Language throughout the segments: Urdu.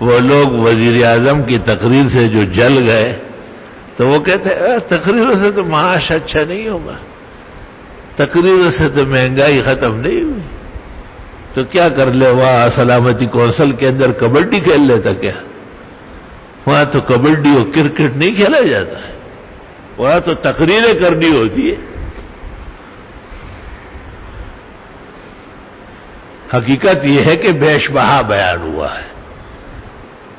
وہ لوگ وزیر اعظم کی تقریر سے جو جل گئے تو وہ کہتے ہیں تقریروں سے تو معاش اچھا نہیں ہوگا، تقریروں سے تو مہنگائی ختم نہیں ہوئی، تو کیا کر لے وہاں سلامتی کونسل کے اندر کبڈی کھیل لیتا کیا؟ وہاں تو کبڈی اور کرکٹ نہیں کھیلا جاتا ہے، وہاں تو تقریریں کرنی ہوتی ہے۔ حقیقت یہ ہے کہ بیش بہا بیان ہوا ہے،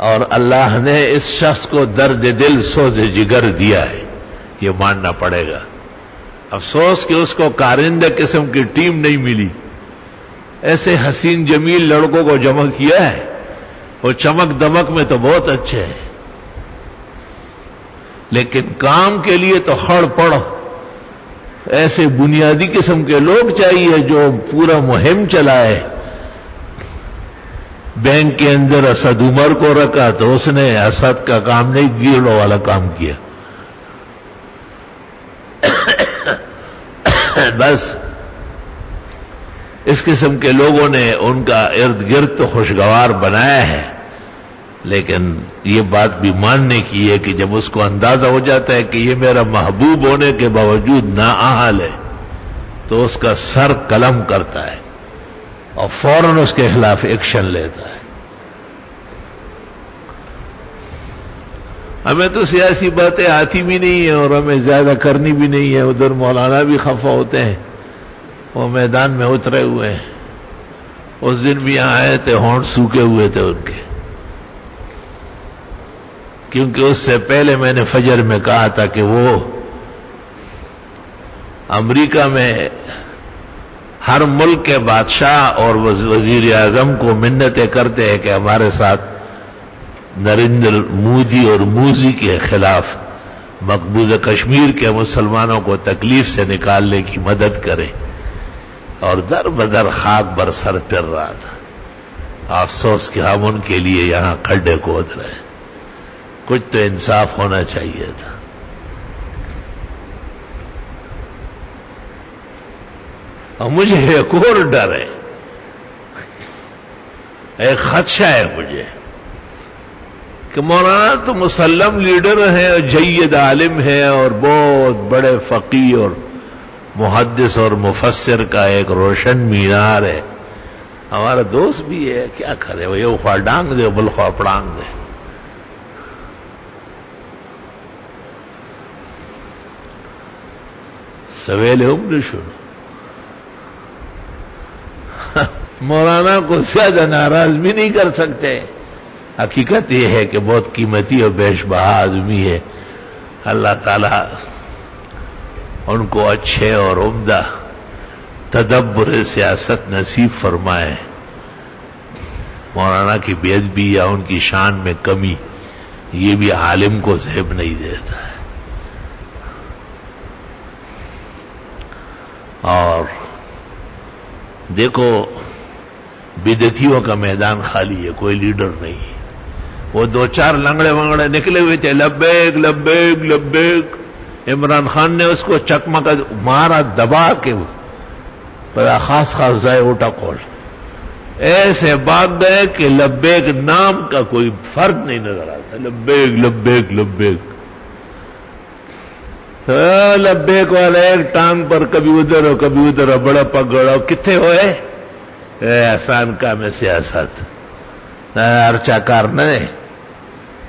اور اللہ نے اس شخص کو درد دل سوز جگر دیا ہے، یہ ماننا پڑے گا۔ افسوس کہ اس کو کارندہ قسم کی ٹیم نہیں ملی، ایسے حسین جمیل لڑکوں کو جمع کیا ہے، وہ چمک دمک میں تو بہت اچھے ہیں، لیکن کام کے لیے تو خڑ پڑ ایسے بنیادی قسم کے لوگ چاہیے جو پورا مہم چلائے۔ بینک کے اندر اسد عمر کو رکھا تو اس نے اسد کا کام نہیں، گیڑوں والا کام کیا۔ بس اس قسم کے لوگوں نے ان کا ارد گرد تو خوشگوار بنایا ہے، لیکن یہ بات بھی ماننے کی ہے کہ جب اس کو اندازہ ہو جاتا ہے کہ یہ میرا محبوب ہونے کے باوجود نااہل ہے تو اس کا سر قلم کرتا ہے اور فوراً اس کے خلاف ایکشن لیتا ہے۔ ہمیں تو سیاسی باتیں آتی بھی نہیں ہیں اور ہمیں زیادہ کرنی بھی نہیں ہے، ادھر مولانا بھی خفا ہوتے ہیں، وہ میدان میں اترے ہوئے ہیں، اس دن بھی یہاں آئے تھے، ہونٹ سوکھے ہوئے تھے ان کے، کیونکہ اس سے پہلے میں نے فجر میں کہا تھا کہ وہ امریکہ میں ہر ملک کے بادشاہ اور وزیر اعظم کو منتیں کرتے ہیں کہ ہمارے ساتھ نریندر مودی اور موزی کے خلاف مقبوضہ کشمیر کے مسلمانوں کو تکلیف سے نکالنے کی مدد کریں، اور در بدر خاک بر سر پھر رہا تھا۔ افسوس کہ ہم ان کے لیے یہاں کھڈے کھود رہے، کچھ تو انصاف ہونا چاہیے تھا۔ اور مجھے ایک اور ڈر ہے، ایک خدشہ ہے مجھے کہ مولانا تو مسلم لیڈر ہیں اور جید عالم ہیں اور بہت بڑے فقیہ اور محدث اور مفسر کا ایک روشن مینار ہے، ہمارا دوست بھی ہے، کیا کرے وہ یہ خواہ ڈانگ دے بل خواہ پڑانگ دے۔ سویل عمر شروع مولانا کو زیادہ ناراض بھی نہیں کر سکتے۔ حقیقت یہ ہے کہ بہت قیمتی اور بیش بہا آدمی ہے، اللہ تعالی ان کو اچھے اور عمدہ تدبر سیاست نصیب فرمائے۔ مولانا کی بے ادبی یا ان کی شان میں کمی یہ بھی عالم کو زیب نہیں دیتا ہے۔ اور دیکھو بدعتیوں کا میدان خالی ہے، کوئی لیڈر نہیں، وہ دو چار لنگڑے ونگڑے نکلے ہوئے تھے، لبیک لبیک لبیک، عمران خان نے اس کو چکما کا مارا دبا کے بڑا خاص ضائع اٹھا کھول، ایسے بھاگ گئے کہ لبیک نام کا کوئی فرق نہیں نظر آتا، لبیک لبیک لبیک، لبیک والا ایک ٹانگ پر کبھی ادھر ہو کبھی ادھر ہو، بڑا پگڑا کتنے ہوئے، آسان کام ہے سیاست، ارچا کار نے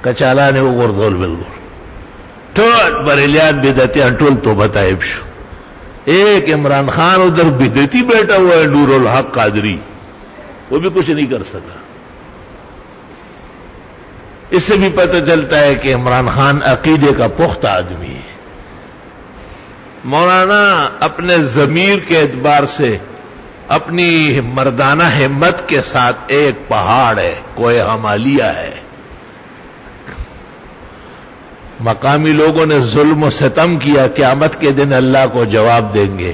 کچالا نے وہ گردول بالکل ٹوٹ بریلیان بدعتیاں ٹول تو بتائے شو، ایک عمران خان ادھر بدعتی بیٹھا ہوا ہے نور الحق قادری، وہ بھی کچھ نہیں کر سکا۔ اس سے بھی پتہ چلتا ہے کہ عمران خان عقیدے کا پختہ آدمی ہے۔ مولانا اپنے ضمیر کے اعتبار سے اپنی مردانہ ہمت کے ساتھ ایک پہاڑ ہے، کوہ ہمالیہ ہے۔ مقامی لوگوں نے ظلم و ستم کیا، قیامت کے دن اللہ کو جواب دیں گے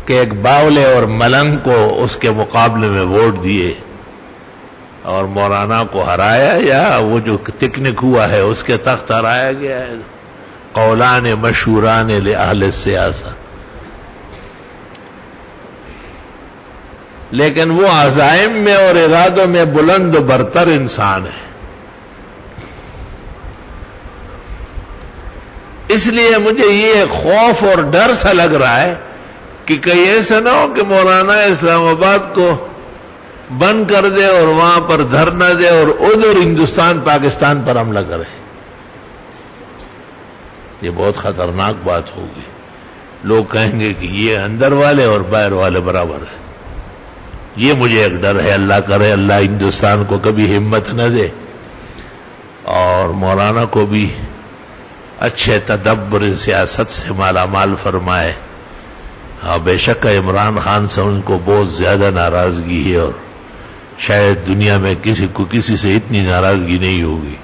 کہ ایک باولے اور ملنگ کو اس کے مقابلے میں ووٹ دیے اور مولانا کو ہرایا، یا وہ جو تکنک ہوا ہے اس کے تخت ہرایا گیا ہے۔ قولان مشہوران لأہل السیاسہ، لیکن وہ عزائم میں اور ارادوں میں بلند و برتر انسان ہے. اس لیے مجھے یہ خوف اور ڈر سا لگ رہا ہے کہ کہیں ایسا نہ ہو کہ مولانا اسلام آباد کو بند کر دے اور وہاں پر دھرنا دے اور ادھر ہندوستان پاکستان پر حملہ کرے. یہ بہت خطرناک بات ہوگی. لوگ کہیں گے کہ یہ اندر والے اور باہر والے برابر ہیں. یہ مجھے ایک ڈر ہے. اللہ کرے اللہ ہندوستان کو کبھی ہمت نہ دے اور مولانا کو بھی اچھے تدبر سیاست سے مالا مال فرمائے. ہاں بے شک عمران خان سے ان کو بہت زیادہ ناراضگی ہے اور شاید دنیا میں کسی کو کسی سے اتنی ناراضگی نہیں ہوگی.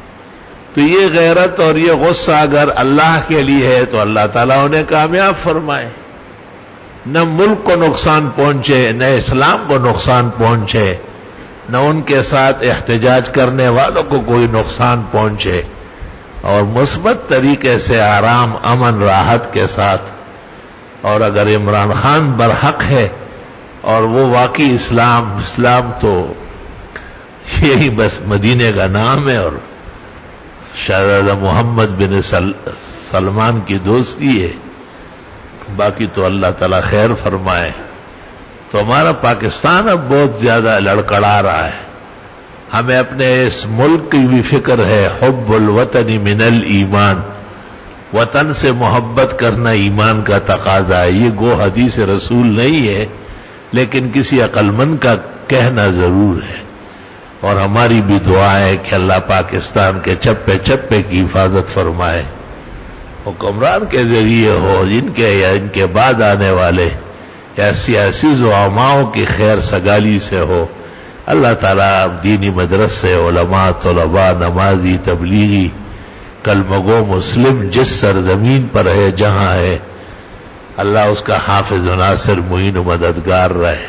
تو یہ غیرت اور یہ غصہ اگر اللہ کے لیے ہے تو اللہ تعالیٰ انہیں کامیاب فرمائے. نہ ملک کو نقصان پہنچے، نہ اسلام کو نقصان پہنچے، نہ ان کے ساتھ احتجاج کرنے والوں کو کوئی نقصان پہنچے، اور مثبت طریقے سے آرام امن راحت کے ساتھ. اور اگر عمران خان برحق ہے اور وہ واقعی اسلام تو یہی بس مدینے کا نام ہے اور شہزادہ محمد بن سلمان کی دوستی ہے، باقی تو اللہ تعالیٰ خیر فرمائے. تو ہمارا پاکستان اب بہت زیادہ لڑکڑا رہا ہے. ہمیں اپنے اس ملک کی بھی فکر ہے. حب الوطن من الایمان، وطن سے محبت کرنا ایمان کا تقاضا ہے. یہ گو حدیث رسول نہیں ہے لیکن کسی عقل مند کا کہنا ضرور ہے. اور ہماری بھی دعا ہے کہ اللہ پاکستان کے چپے چپے کی حفاظت فرمائے. حکمران کے ذریعے ہو، جن کے یا ان کے بعد آنے والے یا سیاسی زعماؤں کی خیر سگالی سے ہو. اللہ تعالیٰ دینی مدرسے، علماء، طلباء، نمازی، تبلیغی، کلمہ گو مسلم جس سرزمین پر ہے جہاں ہے، اللہ اس کا حافظ و ناصر معین و مددگار رہے.